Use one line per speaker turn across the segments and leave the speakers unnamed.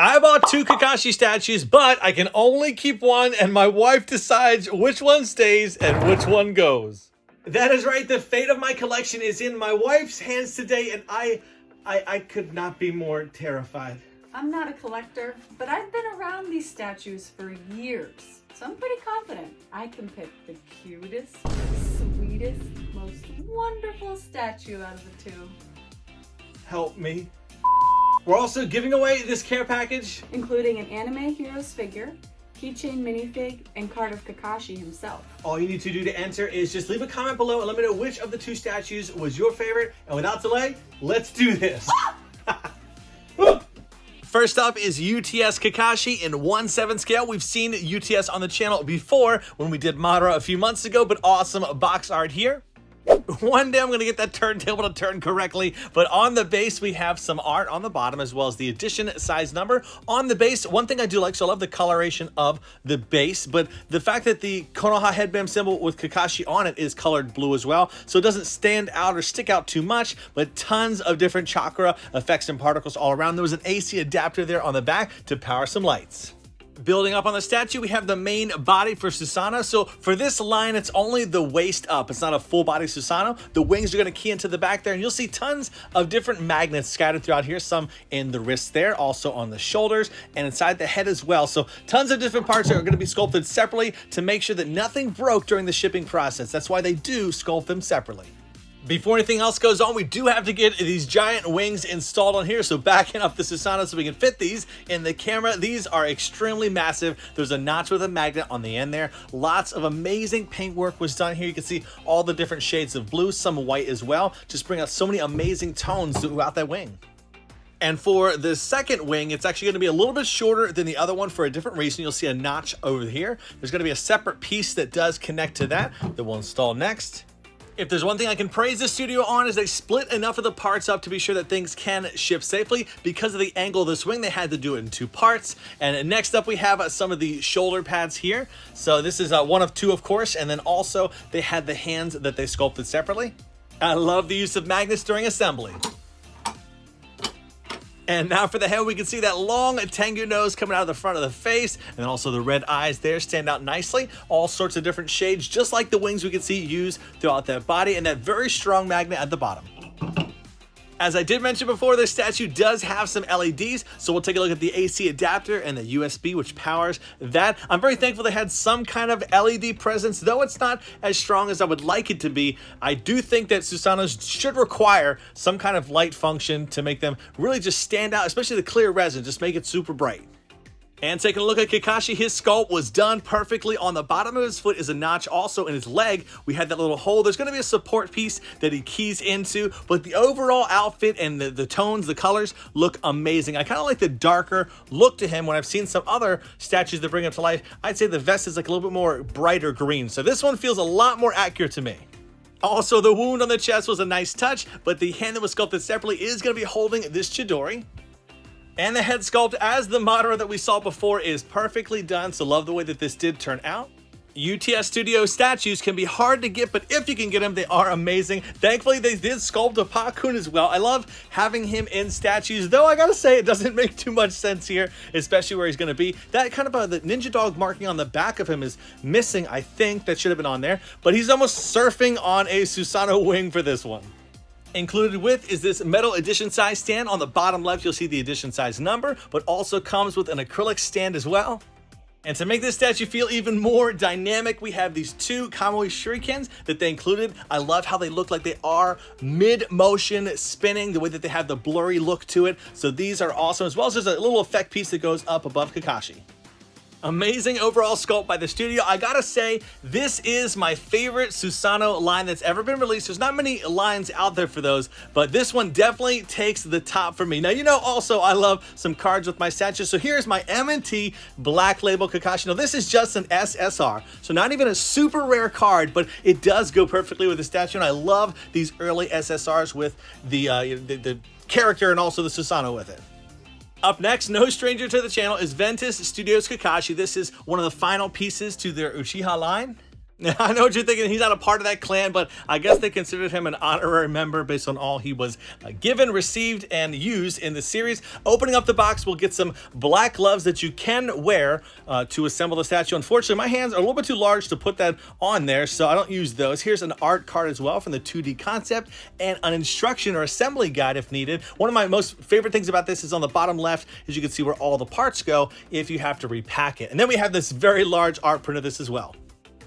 I bought 2 Kakashi statues, but I can only keep one, and my wife decides which one stays and which one goes. That is right, the fate of my collection is in my wife's hands today, and I could not be more terrified.
I'm not a collector, but I've been around these statues for years, so I'm pretty confident I can pick the cutest, sweetest, most wonderful statue out of the 2.
Help me. We're also giving away this care package,
including an anime heroes figure, keychain minifig, and card of Kakashi himself.
All you need to do to enter is just leave a comment below and let me know which of the 2 statues was your favorite. And without delay, let's do this. First up is UTS Kakashi in 1/7 scale. We've seen UTS on the channel before when we did Madara a few months ago, but awesome box art here. One day I'm going to get that turntable to turn correctly, but on the base we have some art on the bottom as well as the edition size number. On the base, one thing I do like, so I love the coloration of the base, but the fact that the Konoha headband symbol with Kakashi on it is colored blue as well, so it doesn't stand out or stick out too much, but tons of different chakra effects and particles all around. There was an AC adapter there on the back to power some lights. Building up on the statue, we have the main body for Susanoo. So for this line, it's only the waist up. It's not a full body Susanoo. The wings are going to key into the back there, and you'll see tons of different magnets scattered throughout here. Some in the wrists there, also on the shoulders, and inside the head as well. So tons of different parts are going to be sculpted separately to make sure that nothing broke during the shipping process. That's why they do sculpt them separately. Before anything else goes on, we do have to get these giant wings installed on here. So backing up the Susanoo so we can fit these in the camera. These are extremely massive. There's a notch with a magnet on the end there. Lots of amazing paint work was done here. You can see all the different shades of blue, some white as well. Just bring out so many amazing tones throughout that wing. And for the second wing, it's actually going to be a little bit shorter than the other one for a different reason. You'll see a notch over here. There's going to be a separate piece that does connect to that we'll install next. If there's one thing I can praise this studio on is they split enough of the parts up to be sure that things can ship safely. Because of the angle of the swing, they had to do it in 2 parts. And next up, we have some of the shoulder pads here. So this is one of 2, of course. And then also they had the hands that they sculpted separately. I love the use of magnets during assembly. And now for the head, we can see that long Tengu nose coming out of the front of the face, and then also the red eyes there stand out nicely. All sorts of different shades, just like the wings we can see used throughout that body, and that very strong magnet at the bottom. As I did mention before, this statue does have some LEDs, so we'll take a look at the AC adapter and the USB, which powers that. I'm very thankful they had some kind of LED presence, though it's not as strong as I would like it to be. I do think that Susanoo's should require some kind of light function to make them really just stand out, especially the clear resin, just make it super bright. And taking a look at Kakashi, his sculpt was done perfectly. On the bottom of his foot is a notch. Also in his leg, we had that little hole. There's going to be a support piece that he keys into, but the overall outfit and the tones, the colors look amazing. I kind of like the darker look to him. When I've seen some other statues that bring him to life, I'd say the vest is like a little bit more brighter green. So this one feels a lot more accurate to me. Also, the wound on the chest was a nice touch, but the hand that was sculpted separately is going to be holding this Chidori. And the head sculpt, as the Madara that we saw before, is perfectly done, so love the way that this did turn out. UTS Studio statues can be hard to get, but if you can get them, they are amazing. Thankfully, they did sculpt a Pakun as well. I love having him in statues, though I gotta say, it doesn't make too much sense here, especially where he's gonna be. That kind of the ninja dog marking on the back of him is missing, I think. That should have been on there, but he's almost surfing on a Susanoo wing for this one. Included with is this metal edition size stand. On the bottom left, you'll see the edition size number, but also comes with an acrylic stand as well. And to make this statue feel even more dynamic, we have these 2 Kamui shurikens that they included. I love how they look like they are mid-motion spinning, the way that they have the blurry look to it. So these are awesome, as well as there's a little effect piece that goes up above Kakashi. Amazing overall sculpt by the studio. I gotta say, this is my favorite Susanoo line that's ever been released. There's not many lines out there for those, but this one definitely takes the top for me. Now, you know, also I love some cards with my statues. So here's my M&T Black Label Kakashi. Now, this is just an SSR, so not even a super rare card, but it does go perfectly with the statue, and I love these early SSRs with the character and also the Susanoo with it. Up next, no stranger to the channel, is Ventus Studios Kakashi. This is one of the final pieces to their Uchiha line. I know what you're thinking. He's not a part of that clan, but I guess they considered him an honorary member based on all he was given, received, and used in the series. Opening up the box, we'll get some black gloves that you can wear to assemble the statue. Unfortunately, my hands are a little bit too large to put that on there, so I don't use those. Here's an art card as well from the 2D concept and an instruction or assembly guide if needed. One of my most favorite things about this is on the bottom left, as you can see where all the parts go if you have to repack it. And then we have this very large art print of this as well.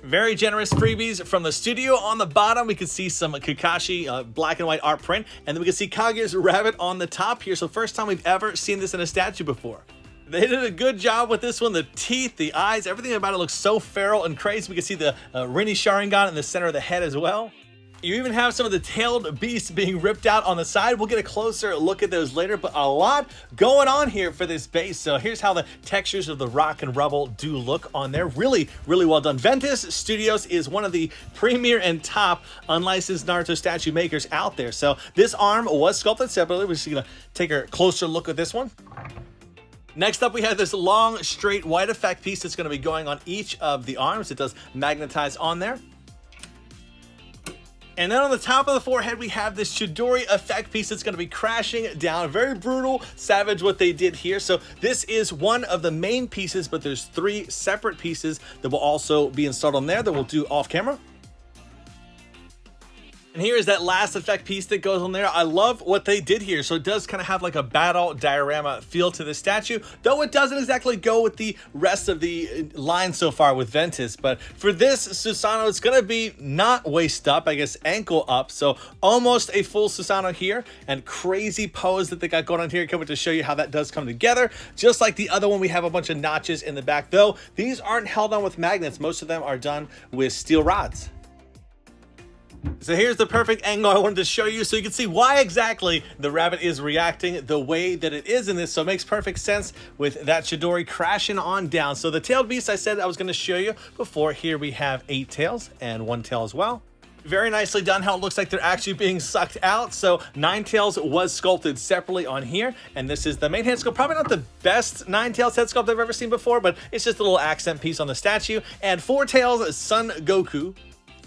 Very generous freebies from the studio. On the bottom, we can see some Kakashi black and white art print, and then we can see Kaguya's rabbit on the top here. So first time we've ever seen this in a statue before. They did a good job with this one. The teeth, the eyes, everything about it looks so feral and crazy. We can see the Rini Sharingan in the center of the head as well. You even have some of the tailed beasts being ripped out on the side. We'll get a closer look at those later, but a lot going on here for this base. So here's how the textures of the rock and rubble do look on there. Really, really well done. Ventus Studios is one of the premier and top unlicensed Naruto statue makers out there. So this arm was sculpted separately. We're just gonna take a closer look at this one. Next up, we have this long, straight white effect piece that's gonna be going on each of the arms. It does magnetize on there. And then on the top of the forehead, we have this Chidori effect piece that's going to be crashing down. Very brutal, savage what they did here. So this is one of the main pieces, but there's 3 separate pieces that will also be installed on there that we'll do off camera. And here is that last effect piece that goes on there. I love what they did here. So it does kind of have like a battle diorama feel to the statue, though it doesn't exactly go with the rest of the line so far with Ventus. But for this Susanoo, it's going to be not waist up, I guess ankle up. So almost a full Susanoo here, and crazy pose that they got going on here. Coming to show you how that does come together. Just like the other one, we have a bunch of notches in the back, though these aren't held on with magnets. Most of them are done with steel rods. So here's the perfect angle I wanted to show you so you can see why exactly the rabbit is reacting the way that it is in this. So it makes perfect sense with that Chidori crashing on down. So the tailed beast I said I was going to show you before, here we have 8 tails and 1 tail as well. Very nicely done how it looks like they're actually being sucked out. So 9 tails was sculpted separately on here, and this is the main head sculpt. Probably not the best 9 tails head sculpt I've ever seen before, but it's just a little accent piece on the statue. And 4 tails Son Goku,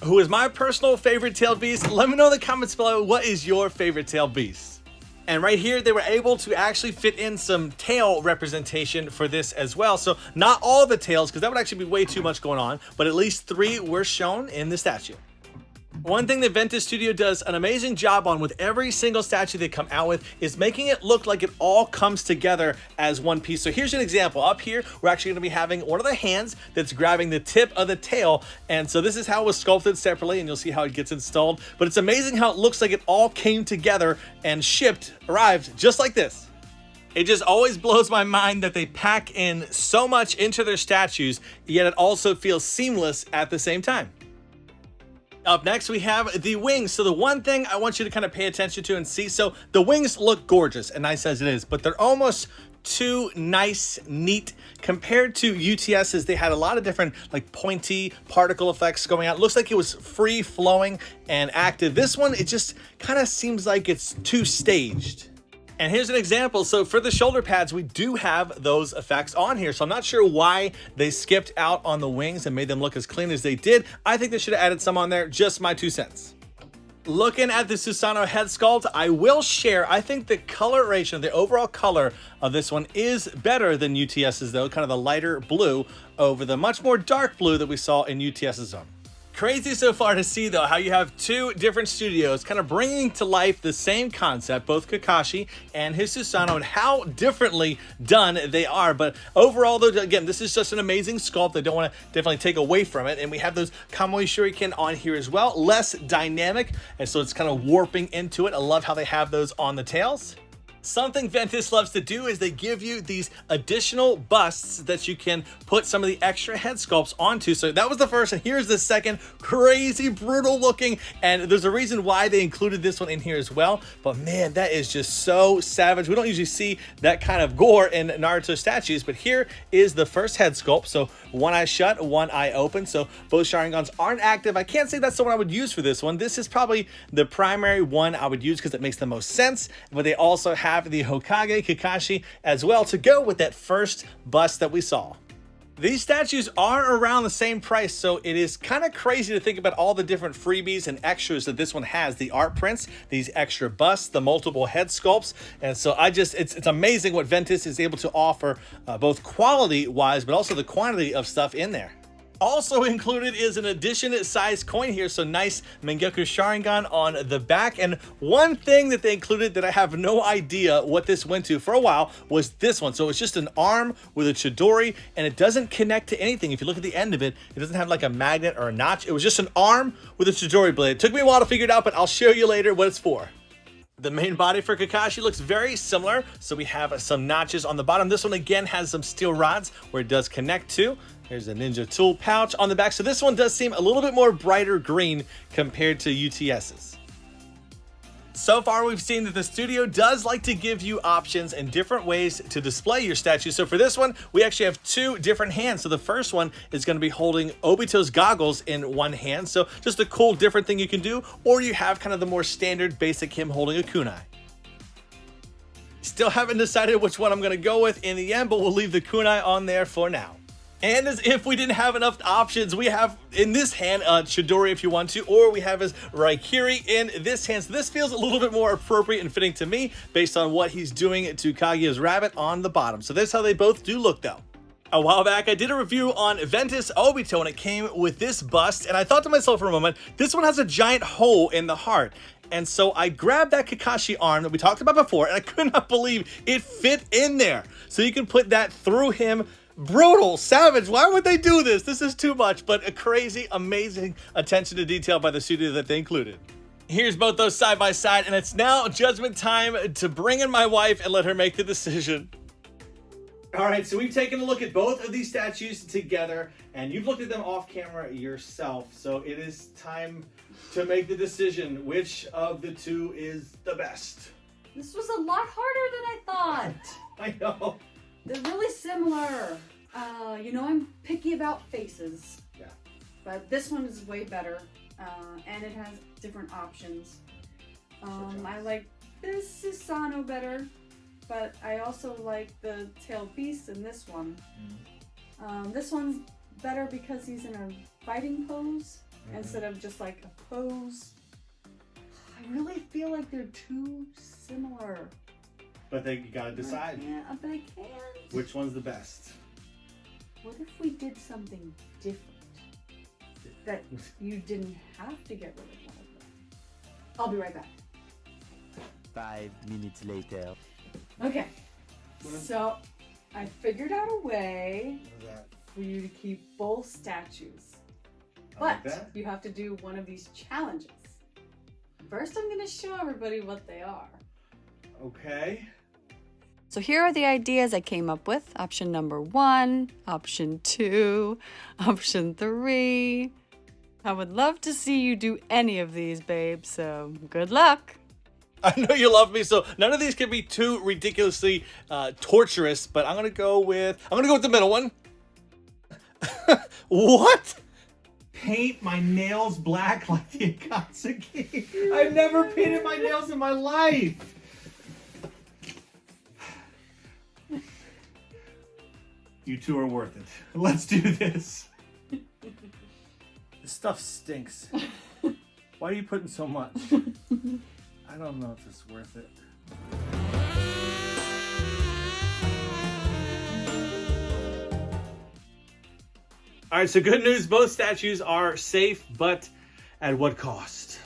who is my personal favorite tailed beast. Let me know in the comments below, what is your favorite tailed beast? And right here, they were able to actually fit in some tail representation for this as well. So not all the tails, because that would actually be way too much going on, but at least 3 were shown in the statue. One thing that Ventus Studio does an amazing job on with every single statue they come out with is making it look like it all comes together as one piece. So here's an example. Up here, we're actually going to be having one of the hands that's grabbing the tip of the tail. And so this is how it was sculpted separately, and you'll see how it gets installed. But it's amazing how it looks like it all came together and arrived just like this. It just always blows my mind that they pack in so much into their statues, yet it also feels seamless at the same time. Up next, we have the wings. So the one thing I want you to kind of pay attention to and see, so the wings look gorgeous and nice as it is, but they're almost too nice, neat compared to UTS's. They had a lot of different like pointy particle effects going out. It looks like it was free flowing and active. This one, it just kind of seems like it's too staged. And here's an example. So for the shoulder pads, we do have those effects on here. So I'm not sure why they skipped out on the wings and made them look as clean as they did. I think they should have added some on there. Just my 2 cents. Looking at the Susanoo head sculpt, I will share, I think the coloration, the overall color of this one is better than UTS's though, kind of the lighter blue over the much more dark blue that we saw in UTS's own. Crazy so far to see though how you have 2 different studios kind of bringing to life the same concept, both Kakashi and his Susanoo, and how differently done they are. But overall though, again, this is just an amazing sculpt. I don't want to definitely take away from it. And we have those Kamui Shuriken on here as well, less dynamic, and so it's kind of warping into it. I love how they have those on the tails. Something Ventus loves to do is they give you these additional busts that you can put some of the extra head sculpts onto. So that was the first, and here's the second. Crazy brutal looking, and there's a reason why they included this one in here as well. But man, that is just so savage. We don't usually see that kind of gore in Naruto statues, but here is the first head sculpt. So one eye shut, one eye open. So both Sharingans aren't active. I can't say that's the one I would use for this one. This is probably the primary one I would use because it makes the most sense, but they also have the Hokage Kakashi as well to go with that first bust that we saw. These statues are around the same price, so it is kind of crazy to think about all the different freebies and extras that this one has. The art prints, these extra busts, the multiple head sculpts. And so it's amazing what Ventus is able to offer, both quality-wise, but also the quantity of stuff in there. Also included is an edition size coin here, so nice Mangekyou Sharingan on the back. And one thing that they included that I have no idea what this went to for a while was this one. So it's just an arm with a Chidori, and it doesn't connect to anything. If you look at the end of it, it doesn't have like a magnet or a notch. It was just an arm with a Chidori blade. It took me a while to figure it out, but I'll show you later what it's for. The main body for Kakashi looks very similar. So we have some notches on the bottom. This one again has some steel rods where it does connect to. There's a ninja tool pouch on the back. So this one does seem a little bit more brighter green compared to UTS's. So far, we've seen that the studio does like to give you options and different ways to display your statue. So for this one, we actually have two different hands. So the first one is going to be holding Obito's goggles in one hand. So just a cool different thing you can do. Or you have kind of the more standard basic him holding a kunai. Still haven't decided which one I'm going to go with in the end, but we'll leave the kunai on there for now. And as if we didn't have enough options, we have in this hand Chidori if you want to, or we have his Raikiri in this hand. So this feels a little bit more appropriate and fitting to me based on what he's doing to Kaguya's rabbit on the bottom. So that's how they both do look though. A while back, I did a review on Ventus Obito and it came with this bust. And I thought to myself for a moment, this one has a giant hole in the heart. And so I grabbed that Kakashi arm that we talked about before, and I could not believe it fit in there. So you can put that through him. Brutal, savage. Why would they do this? This is too much, but a crazy, amazing attention to detail by the studio that they included. Here's both those side by side, and it's now judgment time to bring in my wife and let her make the decision. All right, so we've taken a look at both of these statues together, and you've looked at them off camera yourself. So it is time to make the decision. Which of the two is the best?
This was a lot harder than I thought.
I know.
They're really similar. You know, I'm picky about faces.
Yeah.
But this one is way better. And it has different options. I like this Susanoo better. But I also like the tailed beast in this one. This one's better because he's in a fighting pose instead of just like a pose. I really feel like they're too similar.
But you gotta decide.
Yeah, but I can't.
Which one's the best?
What if we did something different? That you didn't have to get rid of one of them. I'll be right back.
5 minutes later.
Okay, so I figured out a way
What is that?
for you to keep both statues.
I like
But
that.
you have to do one of these challenges. First, I'm going to show everybody what they are.
Okay.
So here are the ideas I came up with. Option number 1, option 2, option 3. I would love to see you do any of these, babe, so good luck.
I know you love me, so none of these can be too ridiculously torturous, but I'm gonna go with the middle one. What? Paint my nails black like the Akatsuki. I've never painted my nails in my life. You two are worth it. Let's do this. This stuff stinks. Why are you putting so much? I don't know if it's worth it. All right, so good news. Both statues are safe, but at what cost?